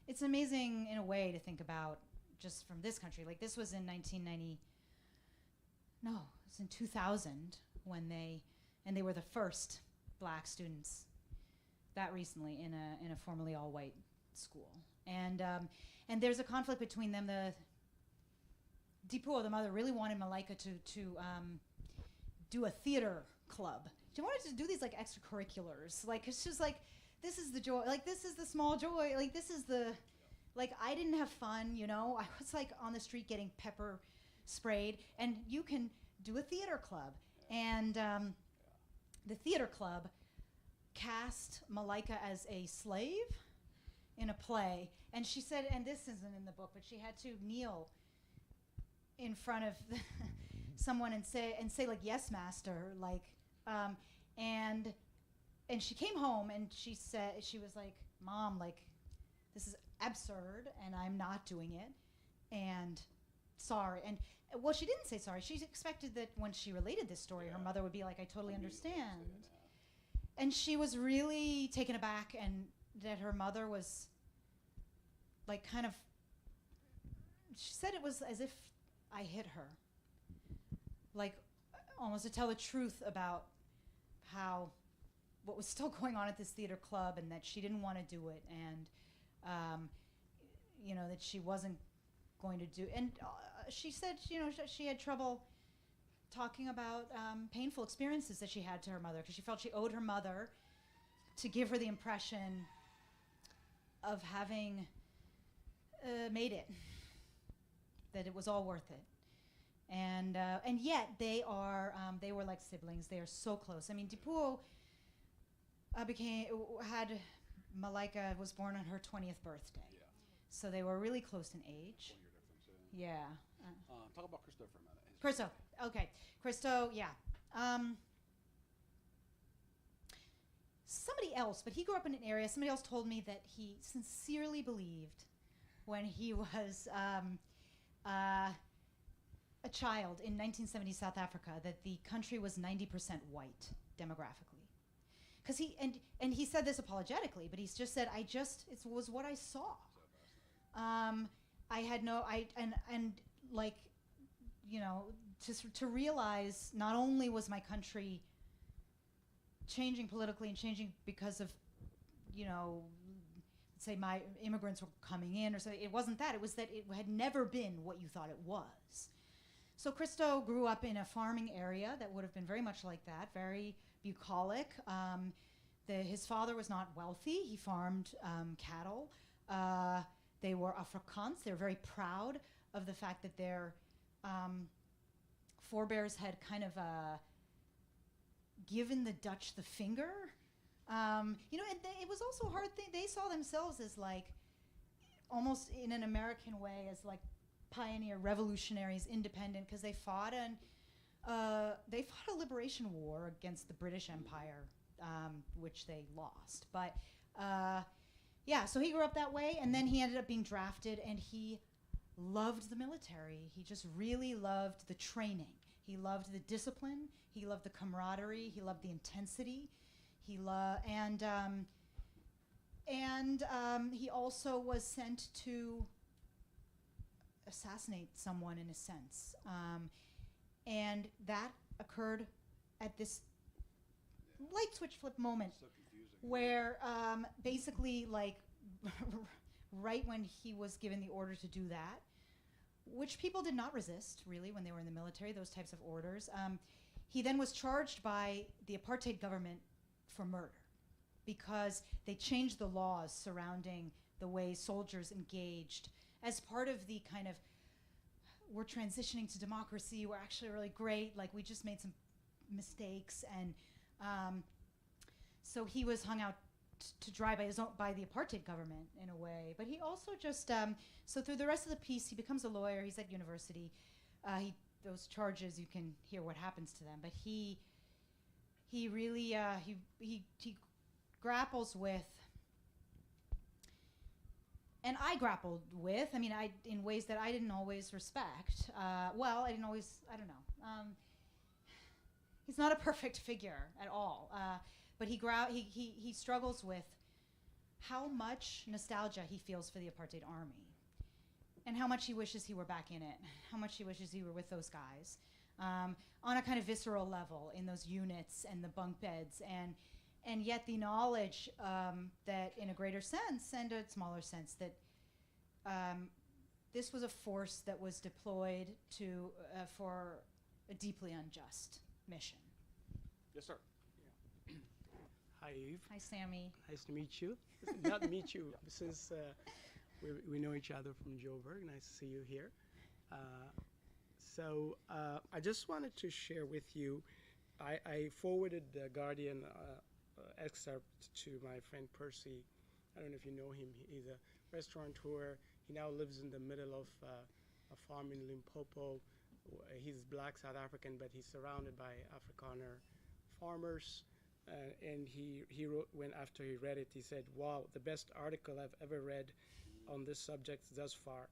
Speaker 3: it's amazing in a way to think about just from this country. Like this was in 2000 when they were the first black students that recently in a formerly all-white school. And there's a conflict between them. Dipuo, the mother, really wanted Malaika to do a theater club. She wanted to do these like extracurriculars. Like it's just like, this is the joy. Like this is the small joy. Like this is the, like I didn't have fun. You know, I was like on the street getting pepper sprayed, and you can do a theater club. And the theater club cast Malaika as a slave in a play, and she said, and this isn't in the book, but she had to kneel in front of someone and say like, yes, master, like, and she came home and she said, she was like, Mom, like, this is absurd and I'm not doing it, and sorry. And well, she didn't say sorry. She expected that when she related this story, her mother would be like, I totally understand. And she was really taken aback, and that her mother was like kind of, she said it was as if I hit her, like almost to tell the truth about how what was still going on at this theater club, and that she didn't want to do it, and you know, that she wasn't going to do. And she said, you know, she had trouble talking about painful experiences that she had to her mother, because she felt she owed her mother to give her the impression of having made it, that it was all worth it. And yet they were like siblings. They are so close. I mean, Dipuo Malaika was born on her 20th birthday.
Speaker 2: Yeah.
Speaker 3: So they were really close in age.
Speaker 2: 1 year difference.
Speaker 3: Yeah.
Speaker 2: Talk about Christo for a minute.
Speaker 3: Christo, okay. Christo, yeah. Somebody else, but he grew up in an area, somebody else told me that he sincerely believed when he was a child in 1970 South Africa that the country was 90% white demographically. Because and he said this apologetically, but he's just said, it was what I saw. I had no, like, you know, to realize not only was my country changing politically and changing because of, you know, say my immigrants were coming in or something. It wasn't that. It was that it had never been what you thought it was. So Christo grew up in a farming area that would have been very much like that, very bucolic. His father was not wealthy. He farmed cattle. They were Afrikaans. They were very proud of the fact that their forebears had kind of given the Dutch the finger. You know, it was also a hard thing. They saw themselves as like, almost in an American way, as like pioneer revolutionaries, independent, because they fought a liberation war against the British Empire, which they lost. But yeah, so he grew up that way, and then he ended up being drafted, and he loved the military. He just really loved the training. He loved the discipline. He loved the camaraderie. He loved the intensity. He he also was sent to assassinate someone in a sense, and that occurred at this light switch flip moment,
Speaker 2: So confusing.
Speaker 3: where basically, like, right when he was given the order to do that, which people did not resist really when they were in the military, those types of orders, he then was charged by the apartheid government for murder, because they changed the laws surrounding the way soldiers engaged as part of the kind of, we're transitioning to democracy, we're actually really great, like we just made some mistakes, and so he was hung out to dry by the apartheid government in a way. But he also just, so through the rest of the piece, he becomes a lawyer, he's at university, those charges, you can hear what happens to them, but he really, he grapples with, and I grappled with, I mean, in ways that I didn't always respect. Well, I don't know. He's not a perfect figure at all. But he struggles with how much nostalgia he feels for the apartheid army, and how much he wishes he were back in it, how much he wishes he were with those guys, on a kind of visceral level, in those units and the bunk beds, and yet the knowledge that in a greater sense and a smaller sense that this was a force that was deployed for a deeply unjust mission.
Speaker 2: Yes, sir.
Speaker 7: Hi, Eve.
Speaker 3: Hi, Sammy.
Speaker 7: Nice to meet you. Not meet you, since we know each other from Joburg. Nice to see you here. So I just wanted to share with you I forwarded the Guardian excerpt to my friend Percy. I don't know if you know him. He's a restaurateur. He now lives in the middle of a farm in Limpopo. He's black South African, but he's surrounded by Afrikaner farmers. And he wrote, when after he read it, he said, "Wow, the best article I've ever read on this subject thus far.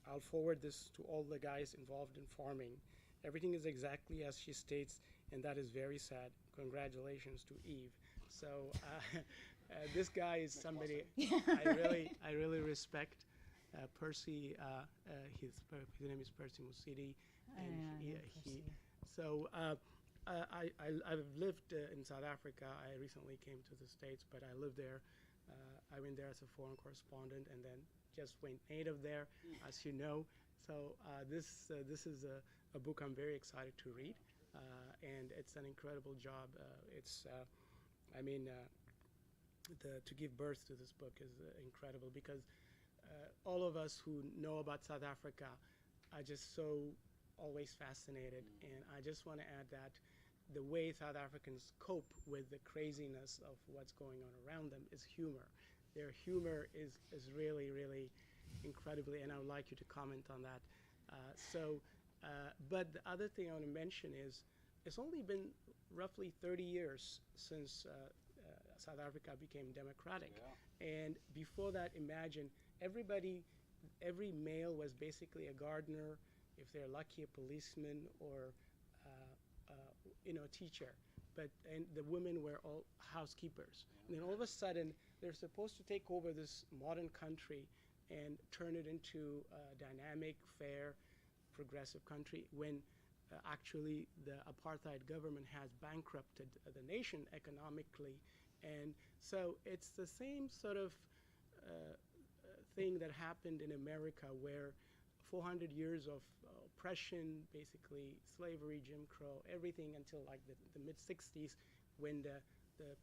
Speaker 7: I'll forward this to all the guys involved in farming. Everything is exactly as she states, and that is very sad. Congratulations to Eve." So this guy is somebody I really respect. Percy, his name is Percy Musidi, and I've lived in South Africa. I recently came to the States, but I lived there. I went there as a foreign correspondent, and then just went native there, as you know. So this is a book I'm very excited to read, and it's an incredible job. To give birth to this book is incredible, because all of us who know about South Africa are just so always fascinated, and I just want to add that the way South Africans cope with the craziness of what's going on around them is humor. Their humor is really, really incredibly, and I would like you to comment on that. But the other thing I want to mention is it's only been roughly 30 years since South Africa became democratic.
Speaker 2: Yeah.
Speaker 7: And before that, imagine every male was basically a gardener, if they're lucky, a policeman, or a teacher. And the women were all housekeepers. And then all of a sudden, they're supposed to take over this modern country and turn it into a dynamic, fair, progressive country, when actually the apartheid government has bankrupted the nation economically. And so it's the same sort of thing that happened in America, where 400 years of oppression, basically slavery, Jim Crow, everything until like the mid-60s, when the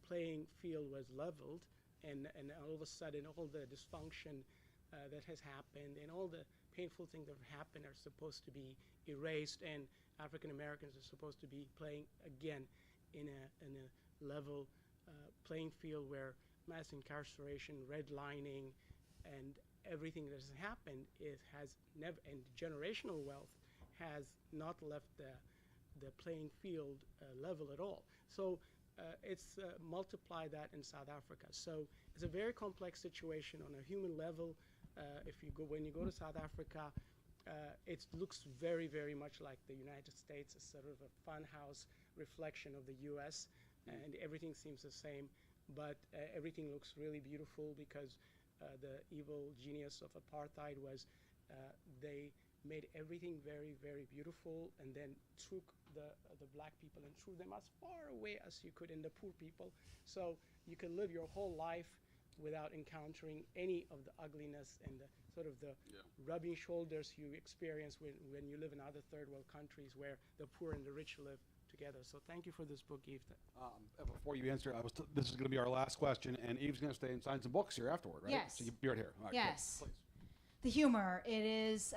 Speaker 7: playing field was leveled, and all of a sudden all the dysfunction that has happened and all the painful things that have happened are supposed to be erased, and African Americans are supposed to be playing again in a level playing field, where mass incarceration, redlining, and everything that has happened has never, and generational wealth has not left the playing field level at all. So it's multiply that in South Africa. So it's a very complex situation on a human level. When you go to South Africa, it looks very, very much like the United States, a sort of a funhouse reflection of the U.S., and everything seems the same, but everything looks really beautiful, because the evil genius of apartheid was they made everything very, very beautiful, and then took the black people and threw them as far away as you could, in the poor people. So you can live your whole life without encountering any of the ugliness and the sort of the rubbing shoulders you experience when you live in other third world countries, where the poor and the rich live together. So thank you for this book, Eve.
Speaker 2: Before you answer, this is going to be our last question, and Eve's going to stay and sign some books here afterward, right?
Speaker 3: Yes.
Speaker 2: So you're here. All right,
Speaker 3: Yes.
Speaker 2: please.
Speaker 3: The humor, it is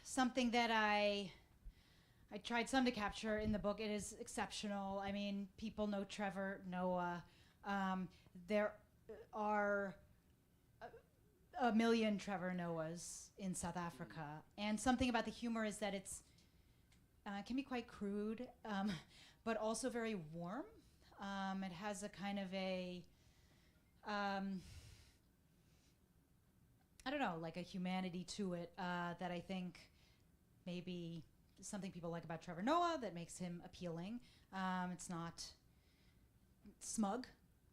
Speaker 3: something that I tried some to capture in the book. It is exceptional. I mean, people know Trevor Noah. There are a million Trevor Noahs in South Africa. And something about the humor is that it can be quite crude, but also very warm. It has a kind of a, I don't know, like a humanity to it that I think maybe something people like about Trevor Noah that makes him appealing. It's not smug,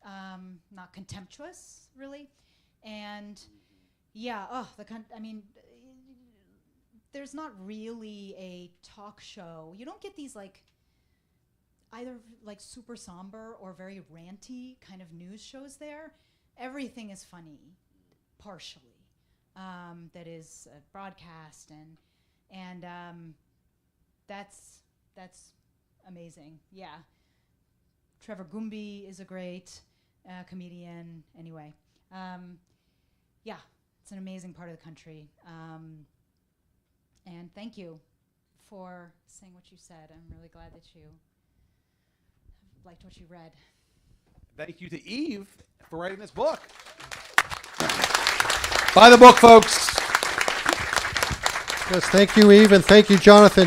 Speaker 3: not contemptuous, really. And yeah, there's not really a talk show. You don't get these like either like super somber or very ranty kind of news shows there. Everything is funny, partially. That is broadcast, and that's amazing. Yeah, Trevor Gumbi is a great comedian. Anyway, yeah, it's an amazing part of the country. And thank you for saying what you said. I'm really glad that you liked what you read.
Speaker 2: Thank you to Eve for writing this book. Buy the book, folks.
Speaker 1: Yes, thank you, Eve, and thank you, Jonathan.